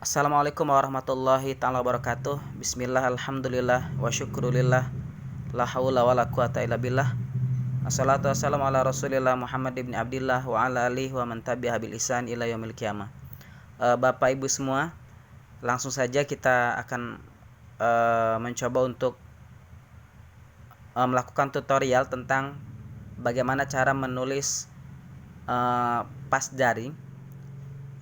Assalamualaikum warahmatullahi ta'ala wabarakatuh. Bismillah, alhamdulillah, wa syukurillah, la hawla wa la quwata illa billah. Assalatu wassalamu ala rasulillah Muhammad ibn Abdillah wa ala alihi wa man tabi'ah bil ihsan ila yaumil qiyamah. Bapak ibu semua, langsung saja kita akan mencoba untuk melakukan tutorial tentang bagaimana cara menulis pas daring,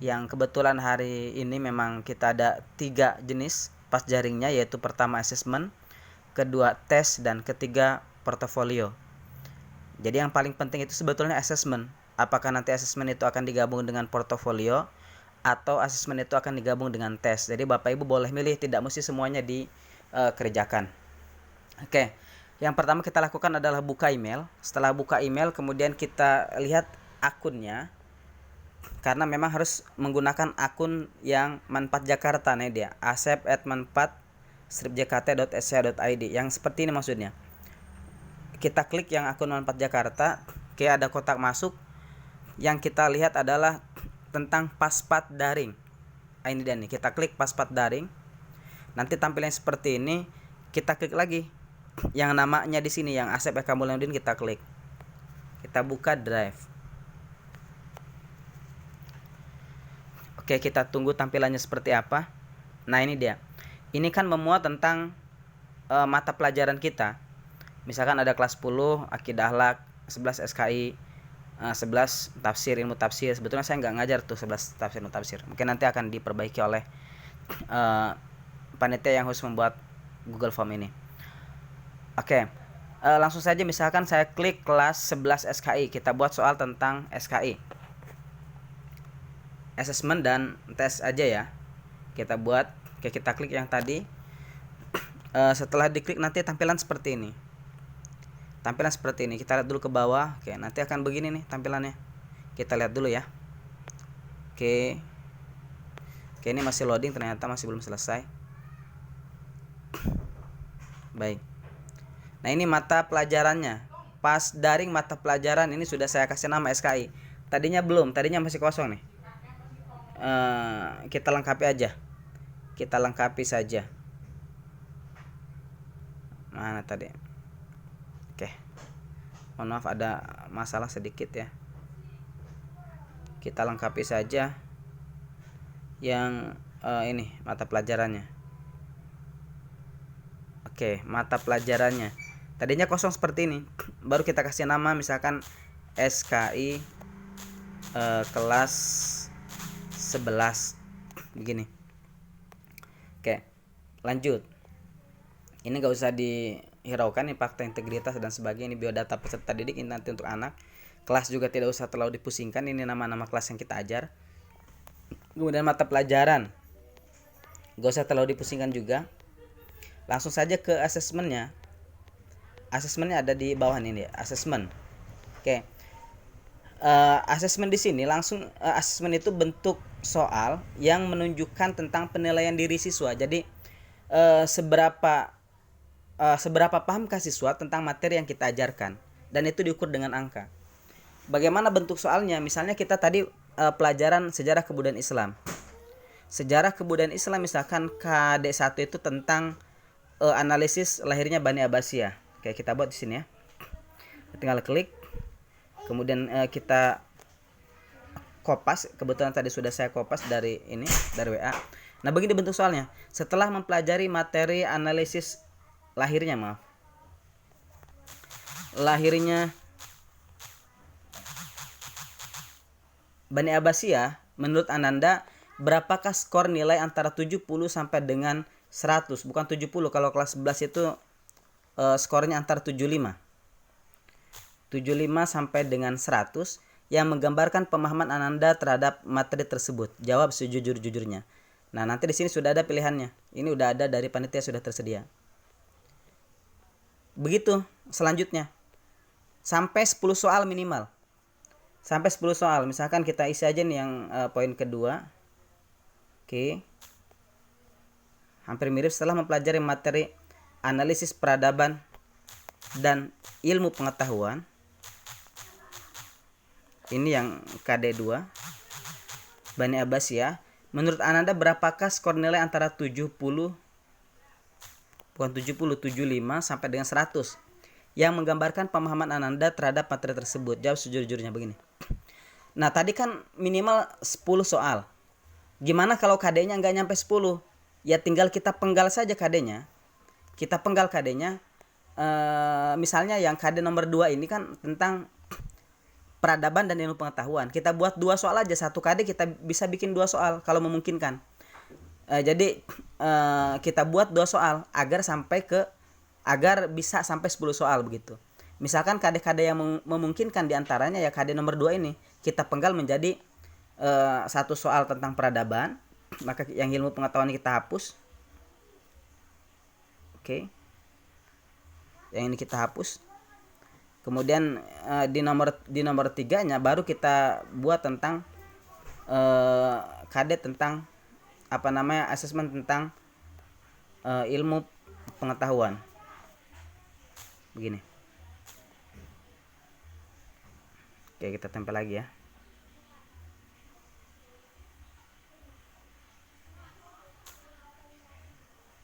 yang kebetulan hari ini memang kita ada 3 jenis pas jaringnya, yaitu pertama assessment, kedua tes, dan ketiga portofolio. Jadi yang paling penting itu sebetulnya assessment. Apakah nanti assessment itu akan digabung dengan portofolio atau assessment itu akan digabung dengan tes. Jadi Bapak Ibu boleh milih, tidak mesti semuanya dikerjakan. Oke, yang pertama kita lakukan adalah buka email. Setelah buka email, kemudian kita lihat akunnya, karena memang harus menggunakan akun yang Manfaat Jakarta nih dia, asep@manfaat-jkt.sc.id, yang seperti ini maksudnya. Kita klik yang akun Manfaat Jakarta. Oke, ada kotak masuk. Yang kita lihat adalah tentang paspat daring. Ini dia nih, kita klik paspat daring. Nanti tampilannya seperti ini. Kita klik lagi yang namanya di sini, yang Asep Eka Mulyaudin, kita klik. Kita buka drive. Oke, kita tunggu tampilannya seperti apa. Nah, ini dia. Ini kan memuat tentang mata pelajaran kita. Misalkan ada kelas 10 Akidah Akhlak, 11 SKI, 11 tafsir, ilmu tafsir. Sebetulnya saya nggak ngajar tuh 11 tafsir, ilmu tafsir. Mungkin nanti akan diperbaiki oleh panitia yang khusus membuat Google Form ini. Oke, langsung saja misalkan saya klik kelas 11 SKI. Kita buat soal tentang SKI, assessment dan tes aja ya. Kita buat. Oke, kita klik yang tadi. Setelah diklik nanti tampilan seperti ini. Tampilan seperti ini. Kita lihat dulu ke bawah. Oke, nanti akan begini nih tampilannya. Kita lihat dulu ya. Oke. Oke, ini masih loading, ternyata masih belum selesai. Baik. Nah, ini mata pelajarannya. Pas daring mata pelajaran ini sudah saya kasih nama SKI. Tadinya belum, tadinya masih kosong nih. Kita lengkapi aja. Kita lengkapi saja. Mana tadi? Oke. Mohon maaf, ada masalah sedikit ya. Kita lengkapi saja yang ini mata pelajarannya. Oke, mata pelajarannya. Tadinya kosong seperti ini. Baru kita kasih nama misalkan SKI kelas 11 begini. Oke, lanjut. Ini gak usah dihiraukan, ini fakta integritas dan sebagainya, ini biodata peserta didik, ini nanti untuk anak. Kelas juga tidak usah terlalu dipusingkan, ini nama-nama kelas yang kita ajar. Kemudian mata pelajaran gak usah terlalu dipusingkan juga. Langsung saja ke asesmennya. Asesmennya ada di bawah ini, asesmen. Oke. Asesmen di sini langsung, asesmen itu bentuk soal yang menunjukkan tentang penilaian diri siswa. Jadi seberapa pahamkah siswa tentang materi yang kita ajarkan, dan itu diukur dengan angka. Bagaimana bentuk soalnya? Misalnya kita tadi pelajaran sejarah kebudayaan Islam. Sejarah kebudayaan Islam misalkan KD1 itu tentang analisis lahirnya Bani Abbasiyah. Oke, kita buat di sini ya. Tinggal klik. Kemudian kita kopas. Kebetulan tadi sudah saya kopas dari ini, dari WA. Nah, begini bentuk soalnya. Setelah mempelajari materi analisis lahirnya, lahirnya Bani Abbasiyah, menurut Ananda berapakah skor nilai antara 70 sampai dengan 100? Bukan 70, kalau kelas 11 itu skornya antara 75 sampai dengan 100, yang menggambarkan pemahaman Ananda terhadap materi tersebut. Jawab sejujur-jujurnya. Nah, nanti di sini sudah ada pilihannya. Ini udah ada dari panitia, sudah tersedia. Begitu selanjutnya. Sampai 10 soal minimal. Sampai 10 soal. Misalkan kita isi aja nih yang poin kedua. Oke. Hampir mirip. Setelah mempelajari materi analisis peradaban dan ilmu pengetahuan. Ini yang KD2. Bani Abbasiyah Menurut Ananda berapakah skor nilai antara 70 bukan 70 75 sampai dengan 100 yang menggambarkan pemahaman Ananda terhadap materi tersebut? Jawab sejujurnya begini. Nah, tadi kan minimal 10 soal. Gimana kalau KD-nya nggak nyampe 10? Ya tinggal kita penggal saja KD-nya. Kita penggal KD-nya. Misalnya yang KD nomor 2 ini kan tentang peradaban dan ilmu pengetahuan. Kita buat 2 soal aja. Satu KD kita bisa bikin 2 soal kalau memungkinkan. Jadi kita buat 2 soal agar bisa sampai 10 soal begitu. Misalkan KD-KD yang memungkinkan diantaranya ya KD nomor 2 ini kita penggal menjadi 1 soal tentang peradaban, maka yang ilmu pengetahuan kita hapus. Oke. Yang ini kita hapus. Kemudian di nomor 3-nya baru kita buat tentang KD tentang asesmen tentang ilmu pengetahuan. Begini. Oke, kita tempel lagi ya.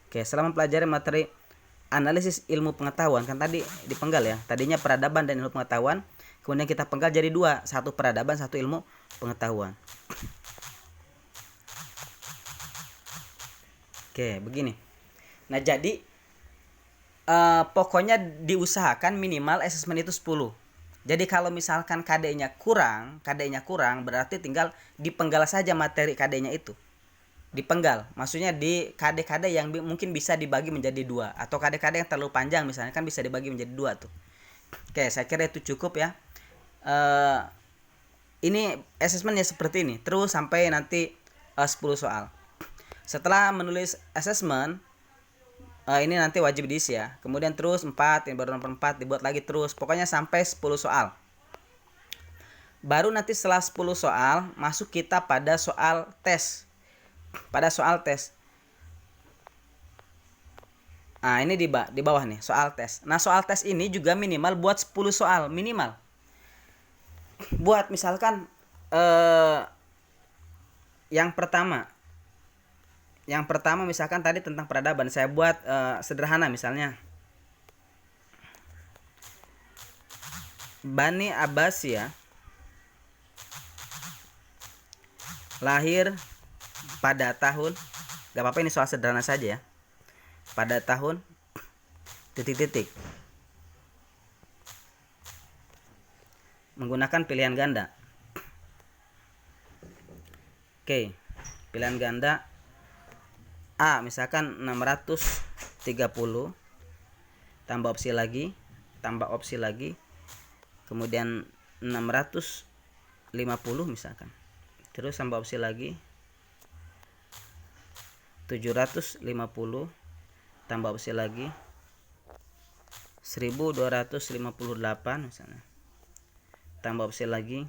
Oke, setelah mempelajari materi analisis ilmu pengetahuan, kan tadi dipenggal ya. Tadinya peradaban dan ilmu pengetahuan, kemudian kita penggal jadi 2, satu peradaban, satu ilmu pengetahuan. Oke, begini. Nah, jadi pokoknya diusahakan minimal asesmen itu 10. Jadi kalau misalkan KD-nya kurang, berarti tinggal dipenggal saja materi KD-nya itu. Dipenggal, maksudnya di KD-KD yang mungkin bisa dibagi menjadi 2, atau KD-KD yang terlalu panjang misalnya kan bisa dibagi menjadi 2 tuh. Oke, saya kira itu cukup ya. Ini asesmennya seperti ini, terus sampai nanti 10 soal. Setelah menulis asesmen, ini nanti wajib diisi ya. Kemudian terus 4, ini baru nomor 4 dibuat lagi terus. Pokoknya sampai 10 soal. Baru nanti setelah 10 soal masuk kita pada soal tes. Nah, ini di bawah nih soal tes. Nah, soal tes ini juga minimal buat 10 soal minimal. Buat misalkan yang pertama misalkan tadi tentang peradaban, saya buat sederhana misalnya. Bani Abbasiyah lahir pada tahun, gak apa-apa ini soal sederhana saja ya, pada tahun titik-titik, menggunakan pilihan ganda. Oke, pilihan ganda A misalkan 630 tambah opsi lagi, kemudian 650 misalkan, terus tambah opsi lagi 750 tambah opsi lagi 1258 misalnya, tambah opsi lagi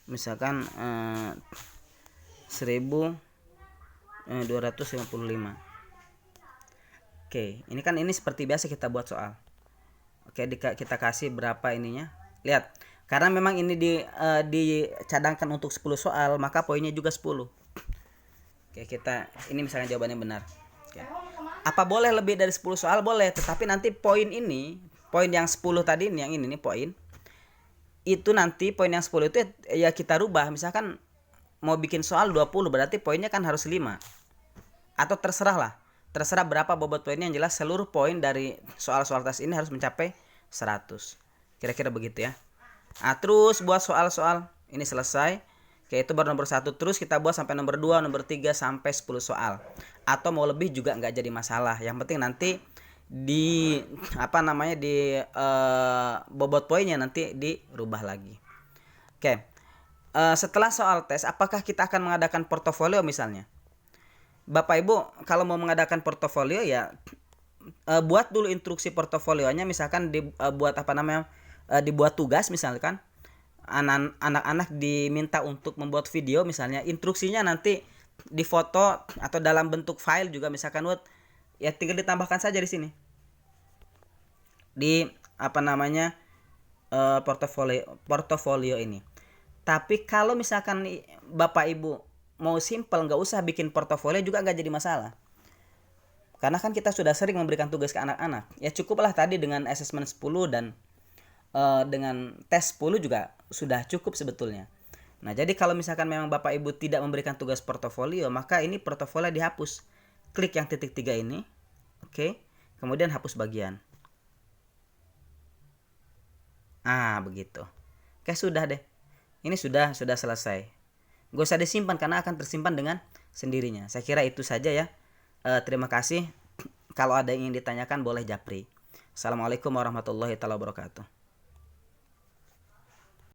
misalkan 1255. Oke, ini kan ini seperti biasa kita buat soal. Oke, kita kasih berapa ininya. Lihat, karena memang ini dicadangkan untuk 10 soal, maka poinnya juga 10. Oke, ini misalnya jawabannya benar. Oke. Apa boleh lebih dari 10 soal? Boleh, tetapi nanti poin yang 10 tadi yang ini nih poin. Itu nanti poin yang 10 itu ya kita rubah. Misalkan mau bikin soal 20, berarti poinnya kan harus 5. Atau terserah berapa bobot poinnya, yang jelas seluruh poin dari soal-soal tes ini harus mencapai 100. Kira-kira begitu ya. Nah, terus buat soal-soal ini selesai. Oke, itu baru nomor 1. Terus kita buat sampai nomor 2, nomor 3 sampai 10 soal. Atau mau lebih juga nggak jadi masalah. Yang penting nanti di bobot poinnya nanti dirubah lagi. Oke. Setelah soal tes, apakah kita akan mengadakan portofolio misalnya? Bapak Ibu, kalau mau mengadakan portofolio ya buat dulu instruksi portofolionya, misalkan dibuat tugas misalkan. Anak-anak diminta untuk membuat video misalnya, instruksinya nanti difoto atau dalam bentuk file juga misalkan Word, ya tinggal ditambahkan saja di sini. Di portofolio ini. Tapi kalau misalkan Bapak Ibu mau simple, nggak usah bikin portofolio juga nggak jadi masalah. Karena kan kita sudah sering memberikan tugas ke anak-anak. Ya cukuplah tadi dengan assessment 10 dan dengan tes 10 juga sudah cukup sebetulnya. Nah, jadi kalau misalkan memang Bapak Ibu tidak memberikan tugas portofolio, maka ini portofolio dihapus. Klik yang titik 3 ini. Oke. Kemudian hapus bagian. Begitu. Oke, sudah deh. Ini sudah selesai. Gak usah disimpan karena akan tersimpan dengan sendirinya. Saya kira itu saja ya. Terima kasih. Kalau ada yang ingin ditanyakan boleh japri. Assalamualaikum warahmatullahi wabarakatuh.